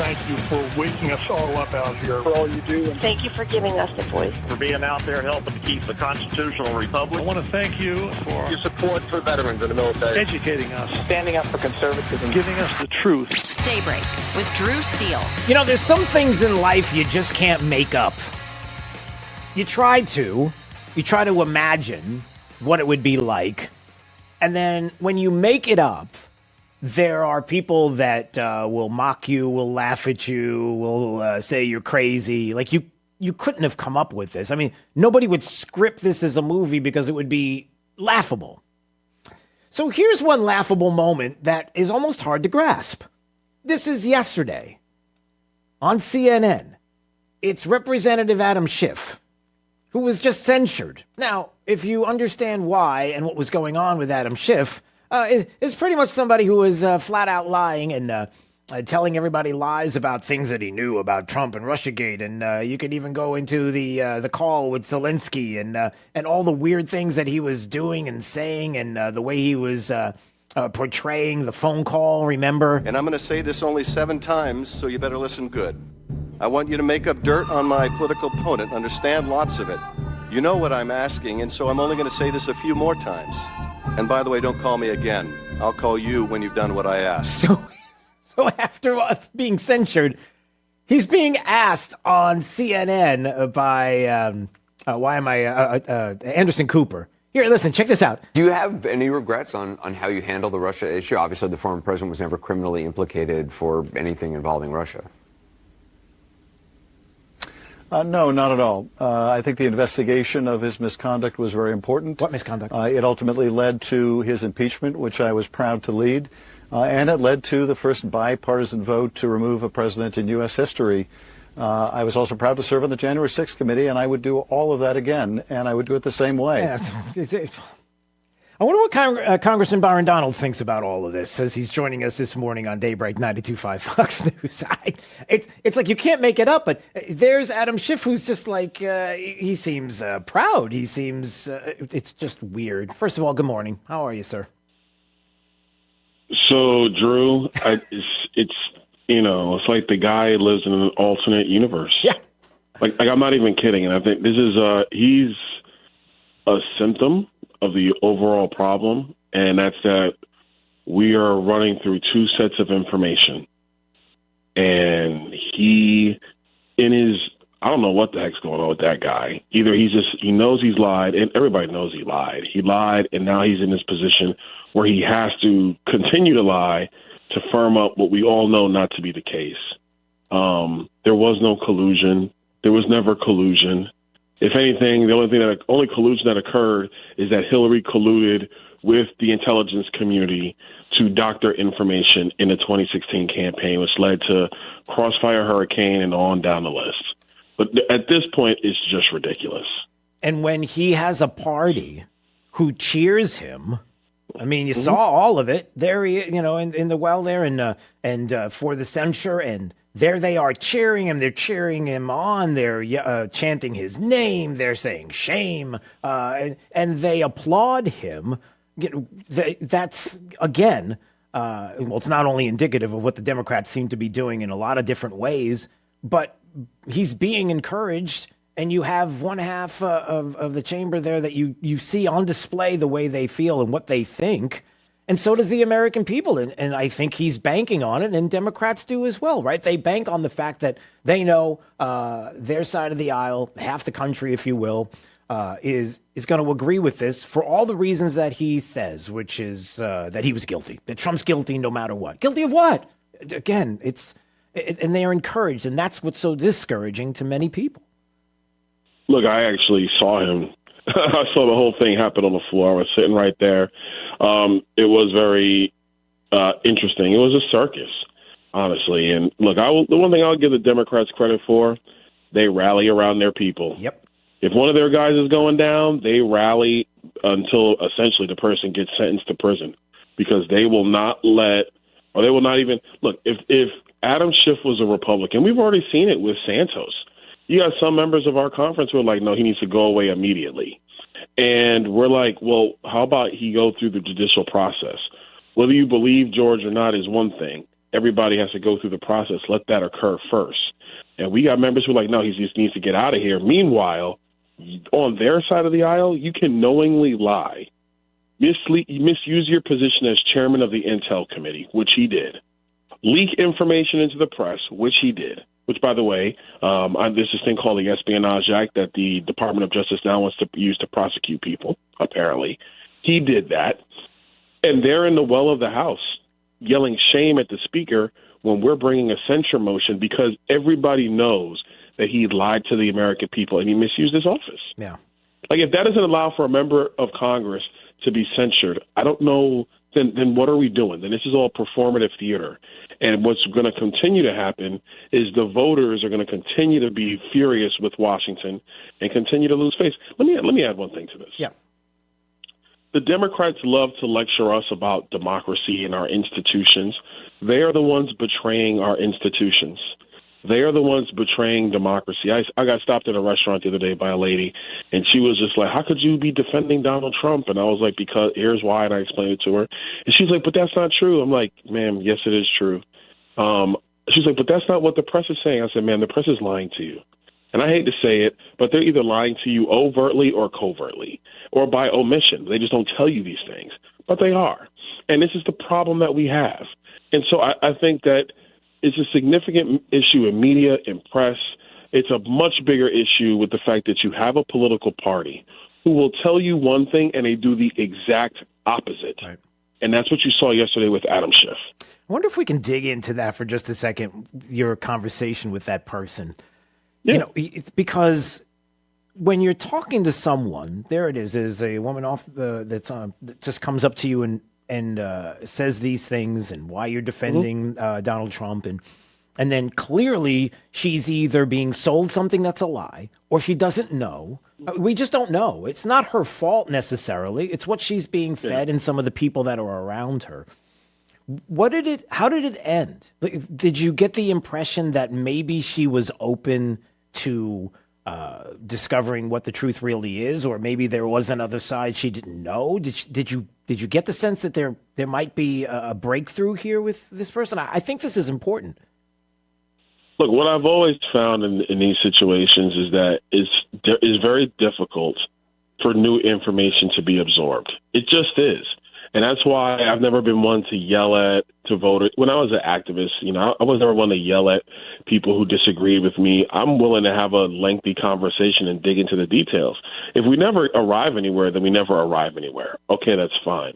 thank you for waking us all up out here, for all you do. And thank you for giving us a voice. For being out there helping to keep the constitutional republic. I want to thank you for your support for veterans in the military. Educating us. Standing up for conservatism. Giving us the truth. Daybreak with Drew Steele. You know, there's some things in life you just can't make up. You try to imagine what it would be like. And then when you make it up, there are people that will mock you, will laugh at you, will say you're crazy. Like you couldn't have come up with this. I mean, nobody would script this as a movie because it would be laughable. So here's one laughable moment that is almost hard to grasp. This is yesterday on CNN. It's Representative Adam Schiff, who was just censured. Now, if you understand why and what was going on with Adam Schiff, it's pretty much somebody who was flat out lying and telling everybody lies about things that he knew about Trump and Russiagate. And you could even go into the call with Zelensky and all the weird things that he was doing and saying and the way he was portraying the phone call, remember? And I'm going to say this only 7 times, so you better listen good. I want you to make up dirt on my political opponent, understand lots of it. You know what I'm asking, and so I'm only going to say this a few more times. And by the way, don't call me again. I'll call you when you've done what I asked. So after being censured, he's being asked on CNN by, Anderson Cooper. Here, listen, check this out. Do you have any regrets on how you handle the Russia issue? Obviously, the former president was never criminally implicated for anything involving Russia. No, not at all. I think the investigation of his misconduct was very important. What misconduct? It ultimately led to his impeachment, which I was proud to lead, and it led to the first bipartisan vote to remove a president in U.S. history. I was also proud to serve on the January 6th committee, and I would do all of that again, and I would do it the same way. Yeah. I wonder what Congressman Byron Donald thinks about all of this as he's joining us this morning on Daybreak 92.5 Fox News. It's like you can't make it up, but there's Adam Schiff who's just like, he seems proud. He seems, it's just weird. First of all, good morning. How are you, sir? So, Drew, it's it's like the guy lives in an alternate universe. Yeah. Like I'm not even kidding. And I think this is, he's a symptom of the overall problem, and that's that we are running through 2 sets of information. And he, I don't know what the heck's going on with that guy. Either he knows he's lied, and everybody knows he lied. He lied, and now he's in this position where he has to continue to lie to firm up what we all know not to be the case. There was no collusion. There was never collusion. If anything, the only collusion that occurred is that Hillary colluded with the intelligence community to doctor information in the 2016 campaign, which led to Crossfire Hurricane and on down the list. But at this point, it's just ridiculous. And when he has a party who cheers him, I mean, you saw all of it there, in the well there and for the censure, and there they are cheering him. They're cheering him on. They're chanting his name. They're saying shame, and they applaud him. That's, again, it's not only indicative of what the Democrats seem to be doing in a lot of different ways, but he's being encouraged. And you have one half of the chamber there that you see on display the way they feel and what they think. And so does the American people. And I think he's banking on it, and Democrats do as well, right? They bank on the fact that they know their side of the aisle, half the country, if you will, is going to agree with this for all the reasons that he says, which is that he was guilty, that Trump's guilty no matter what. Guilty of what? Again, and they are encouraged, and that's what's so discouraging to many people. Look, I actually saw him. I saw the whole thing happen on the floor. I was sitting right there. It was very interesting. It was a circus, honestly. And look, the one thing I'll give the Democrats credit for, they rally around their people. Yep. If one of their guys is going down, they rally until essentially the person gets sentenced to prison, because they will not they will not even look. If Adam Schiff was a Republican, we've already seen it with Santos. You got some members of our conference who are like, no, he needs to go away immediately. And we're like, well, how about he go through the judicial process? Whether you believe George or not is one thing, everybody has to go through the process. Let that occur first. And we got members who are like, no, he just needs to get out of here. Meanwhile, on their side of the aisle, you can knowingly lie, misuse your position as chairman of the Intel Committee, which he did, leak information into the press, which he did, which, by the way, there's this thing called the Espionage Act that the Department of Justice now wants to use to prosecute people, apparently. He did that. And they're in the well of the House yelling shame at the speaker when we're bringing a censure motion because everybody knows that he lied to the American people and he misused his office. Yeah. Like, if that doesn't allow for a member of Congress to be censured, I don't know, then what are we doing? Then this is all performative theater. And what's going to continue to happen is the voters are going to continue to be furious with Washington and continue to lose face. Let me add one thing to this. Yeah. The Democrats love to lecture us about democracy and our institutions. They are the ones betraying our institutions. They are the ones betraying democracy. I got stopped at a restaurant the other day by a lady, and she was just like, how could you be defending Donald Trump? And I was like, because here's why, and I explained it to her. And she's like, but that's not true. I'm like, ma'am, yes, it is true. She's like, but that's not what the press is saying. I said, man, the press is lying to you. And I hate to say it, but they're either lying to you overtly or covertly or by omission. They just don't tell you these things, but they are. And this is the problem that we have. And so I think that it's a significant issue in media and press. It's a much bigger issue with the fact that you have a political party who will tell you one thing and they do the exact opposite. Right. And that's what you saw yesterday with Adam Schiff. I wonder if we can dig into that for just a second, your conversation with that person. Yeah. You know, because when you're talking to someone, there it is. There's a woman that just comes up to you and says these things and why you're defending Donald Trump. And then clearly she's either being sold something that's a lie or she doesn't know. We just don't know. It's not her fault necessarily. It's what she's being fed and some of the people that are around her. How did it end? Did you get the impression that maybe she was open to discovering what the truth really is, or maybe there was another side she didn't know? Did you get the sense that there might be a breakthrough here with this person? I think this is important. Look, what I've always found in these situations is that it's very difficult for new information to be absorbed. It just is. And that's why I've never been one to yell at to voters. When I was an activist, I was never one to yell at people who disagreed with me. I'm willing to have a lengthy conversation and dig into the details. If we never arrive anywhere, then we never arrive anywhere. Okay, that's fine.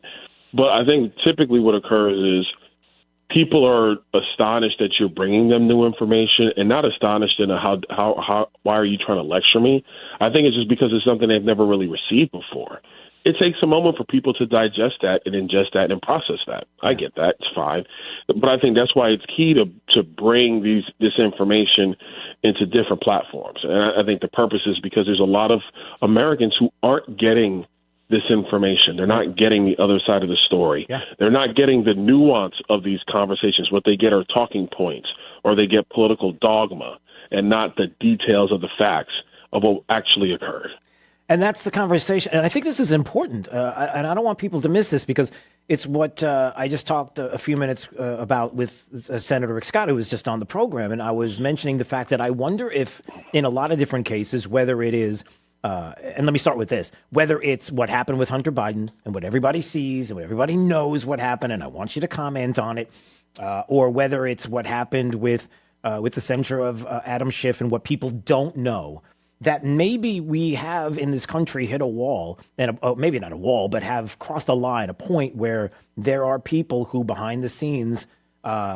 But I think typically what occurs is people are astonished that you're bringing them new information and not astonished in how why are you trying to lecture me? I think it's just because it's something they've never really received before. It takes a moment for people to digest that and ingest that and process that. I get that. It's fine. But I think that's why it's key to bring this information into different platforms. And I think the purpose is because there's a lot of Americans who aren't getting this information. They're not getting the other side of the story. Yeah. They're not getting the nuance of these conversations. What they get are talking points, or they get political dogma and not the details of the facts of what actually occurred. And that's the conversation. And I think this is important. And I don't want people to miss this because it's what I just talked a few minutes about with Senator Rick Scott, who was just on the program. And I was mentioning the fact that I wonder if in a lot of different cases, whether it is, and let me start with this, whether it's what happened with Hunter Biden and what everybody sees and what everybody knows what happened, and I want you to comment on it, or whether it's what happened with the censure of Adam Schiff and what people don't know, that maybe we have in this country hit a wall, and maybe not a wall, but have crossed a line, a point where there are people who behind the scenes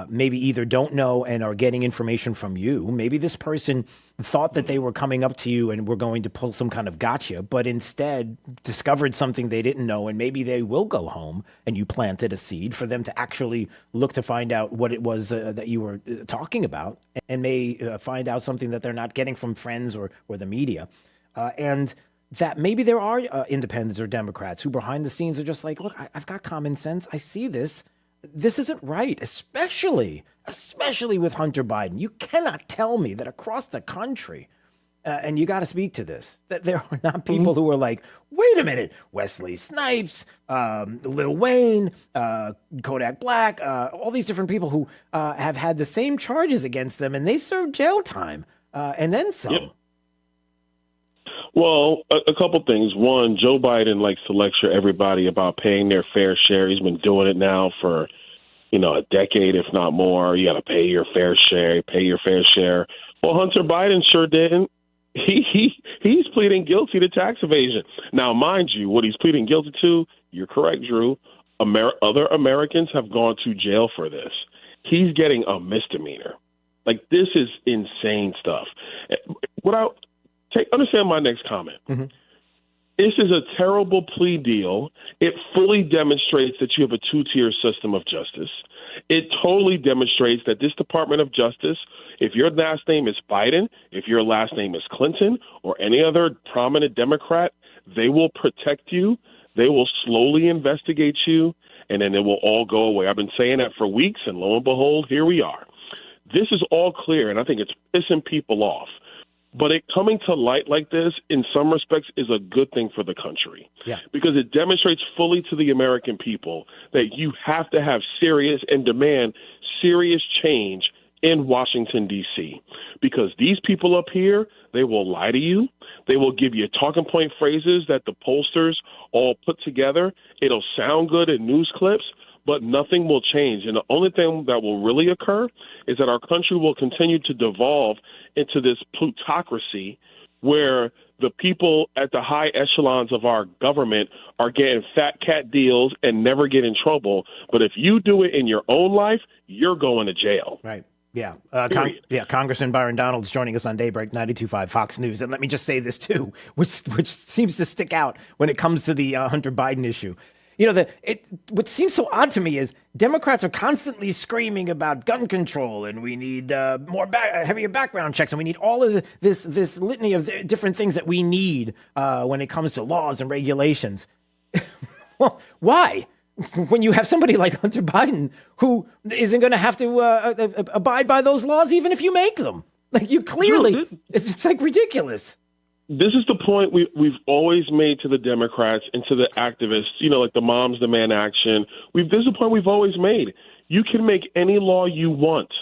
maybe either don't know and are getting information from you. Maybe this person thought that they were coming up to you and were going to pull some kind of gotcha, but instead discovered something they didn't know, and maybe they will go home and you planted a seed for them to actually look to find out what it was that you were talking about, and may find out something that they're not getting from friends or the media. And that maybe there are independents or Democrats who behind the scenes are just like, look, I've got common sense. I see this. This isn't right, especially with Hunter Biden. You cannot tell me that across the country and you got to speak to this, that there are not people who are like, wait a minute, Wesley Snipes, Lil Wayne, Kodak Black, all these different people who have had the same charges against them, and they served jail time and then some. Yep. Well, a couple things. One, Joe Biden likes to lecture everybody about paying their fair share. He's been doing it now for, a decade, if not more. You got to pay your fair share, pay your fair share. Well, Hunter Biden sure didn't. He's pleading guilty to tax evasion. Now, mind you, what he's pleading guilty to, you're correct, Drew, other Americans have gone to jail for this. He's getting a misdemeanor. Like, this is insane stuff. Understand my next comment. Mm-hmm. This is a terrible plea deal. It fully demonstrates that you have a two-tier system of justice. It totally demonstrates that this Department of Justice, if your last name is Biden, if your last name is Clinton, or any other prominent Democrat, they will protect you. They will slowly investigate you, and then it will all go away. I've been saying that for weeks, and lo and behold, here we are. This is all clear, and I think it's pissing people off. But it coming to light like this, in some respects, is a good thing for the country. Yeah. Because it demonstrates fully to the American people that you have to have serious and demand serious change in Washington, D.C. Because these people up here, they will lie to you. They will give you talking point phrases that the pollsters all put together. It'll sound good in news clips, but nothing will change. And the only thing that will really occur is that our country will continue to devolve into this plutocracy where the people at the high echelons of our government are getting fat cat deals and never get in trouble. But if you do it in your own life, you're going to jail. Right. Yeah. Congressman Byron Donalds joining us on Daybreak 92.5 Fox News. And let me just say this, too, which seems to stick out when it comes to the Hunter Biden issue. What seems so odd to me is Democrats are constantly screaming about gun control, and we need heavier background checks, and we need all of this litany of different things that we need when it comes to laws and regulations. Well, why? When you have somebody like Hunter Biden who isn't going to have to abide by those laws, even if you make them, like you clearly, it's like ridiculous. This is the point we've always made to the Democrats and to the activists, like the Moms Demand Action. This is the point we've always made. You can make any law you want.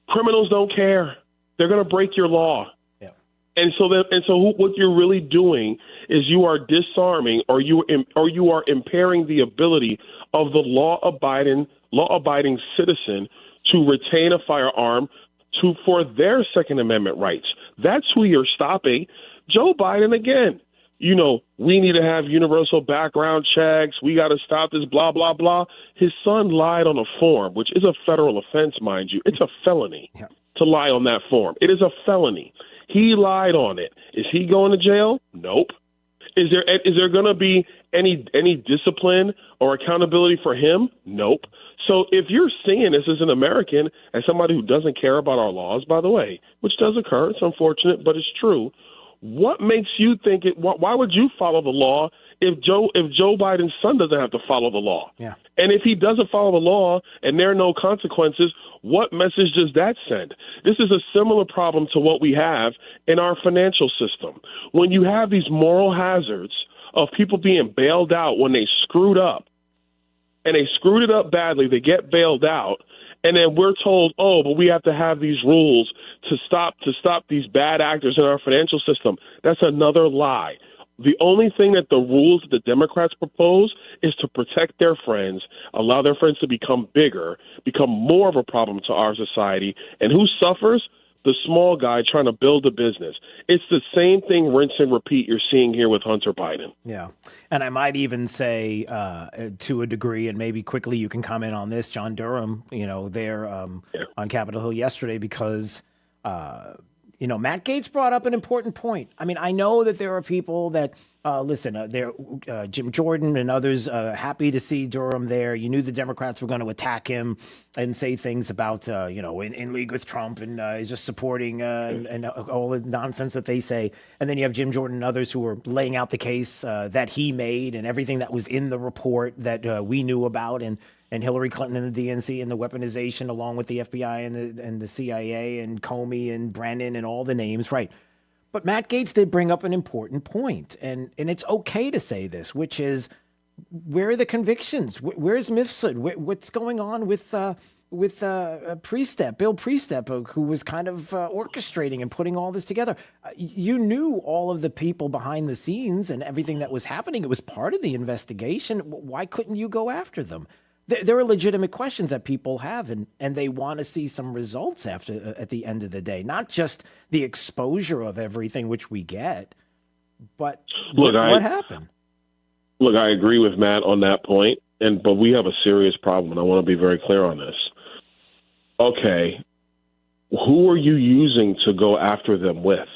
Criminals don't care. They're going to break your law. Yeah. And so what you're really doing is you are disarming or you are impairing the ability of the law-abiding citizen to retain a firearm for their Second Amendment rights. That's who you're stopping. Joe Biden, again, we need to have universal background checks. We got to stop this, blah, blah, blah. His son lied on a form, which is a federal offense, mind you. It's a felony to lie on that form. It is a felony. He lied on it. Is he going to jail? Nope. Is there going to be any discipline or accountability for him? Nope. So if you're seeing this as an American, as somebody who doesn't care about our laws, by the way, which does occur, it's unfortunate, but it's true, what makes you think it? Why would you follow the law if Joe Biden's son doesn't have to follow the law? Yeah. And if he doesn't follow the law and there are no consequences, what message does that send? This is a similar problem to what we have in our financial system. When you have these moral hazards of people being bailed out when they screwed up, and they screwed it up badly, they get bailed out, and then we're told, but we have to have these rules to stop these bad actors in our financial system. That's another lie. The only thing that the rules that the Democrats propose is to protect their friends, allow their friends to become bigger, become more of a problem to our society. And who suffers? The small guy trying to build a business. It's the same thing, rinse and repeat, you're seeing here with Hunter Biden. Yeah. And I might even say to a degree, and maybe quickly you can comment on this, John Durham, there on Capitol Hill yesterday, because Matt Gaetz brought up an important point. I mean, I know that there are people that, Jim Jordan and others happy to see Durham there. You knew the Democrats were going to attack him and say things about, in league with Trump and is just supporting and all the nonsense that they say. And then you have Jim Jordan and others who are laying out the case that he made and everything that was in the report that we knew about and Hillary Clinton and the DNC and the weaponization along with the FBI and the CIA and Comey and Brennan and all the names. Right. But Matt Gaetz did bring up an important point, and it's okay to say this, which is, where are the convictions? Where's Mifsud? What's going on with Priestep, Bill Priestep, who was kind of orchestrating and putting all this together? You knew all of the people behind the scenes and everything that was happening. It was part of the investigation. Why couldn't you go after them? There are legitimate questions that people have, and they want to see some results at the end of the day, not just the exposure of everything, which we get, but what happened? Look, I agree with Matt on that point, but we have a serious problem, and I want to be very clear on this. Okay, who are you using to go after them with?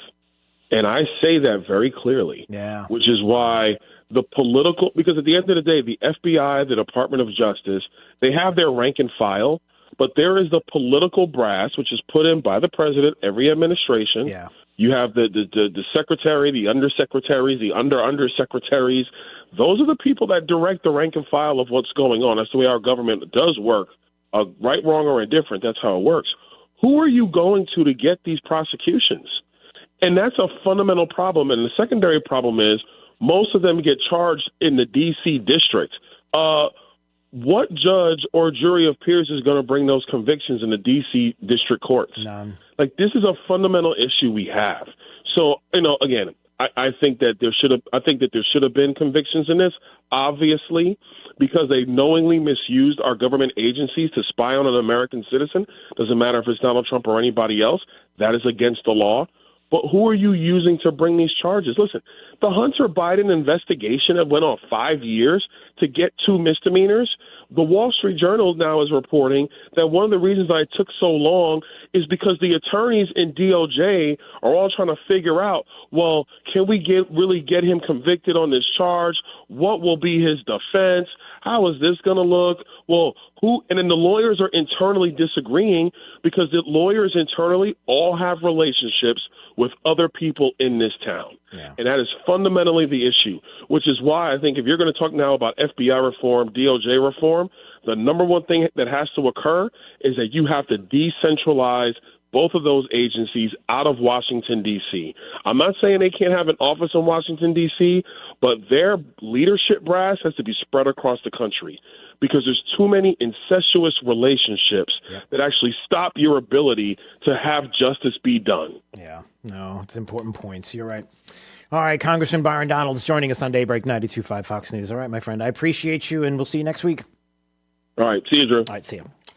And I say that very clearly, which is why the political, because at the end of the day, the FBI, the Department of Justice, they have their rank and file, but there is the political brass, which is put in by the president, every administration. Yeah. You have the secretary, the undersecretaries, the undersecretaries. Those are the people that direct the rank and file of what's going on. That's the way our government does work. Right, wrong, or indifferent, that's how it works. Who are you going to get these prosecutions? And that's a fundamental problem. And the secondary problem is most of them get charged in the D.C. district. What judge or jury of peers is going to bring those convictions in the D.C. district courts? None. Like, this is a fundamental issue we have. So, again, I think that there should have been convictions in this, obviously, because they knowingly misused our government agencies to spy on an American citizen. Doesn't matter if it's Donald Trump or anybody else. That is against the law. But who are you using to bring these charges? Listen, the Hunter Biden investigation that went on 5 years to get 2 misdemeanors. The Wall Street Journal now is reporting that one of the reasons I took so long is because the attorneys in DOJ are all trying to figure out, well, can we really get him convicted on this charge? What will be his defense? How is this going to look? Well, who? And then the lawyers are internally disagreeing because the lawyers internally all have relationships with other people in this town. Yeah. And that is fundamentally the issue, which is why I think if you're going to talk now about FBI reform, DOJ reform, the number one thing that has to occur is that you have to decentralize both of those agencies out of Washington, D.C. I'm not saying they can't have an office in Washington, D.C., but their leadership brass has to be spread across the country because there's too many incestuous relationships that actually stop your ability to have justice be done. Yeah, no, it's important points. You're right. All right, Congressman Byron Donalds joining us on Daybreak 92.5 Fox News. All right, my friend, I appreciate you, and we'll see you next week. All right, see you, Drew. All right, see you.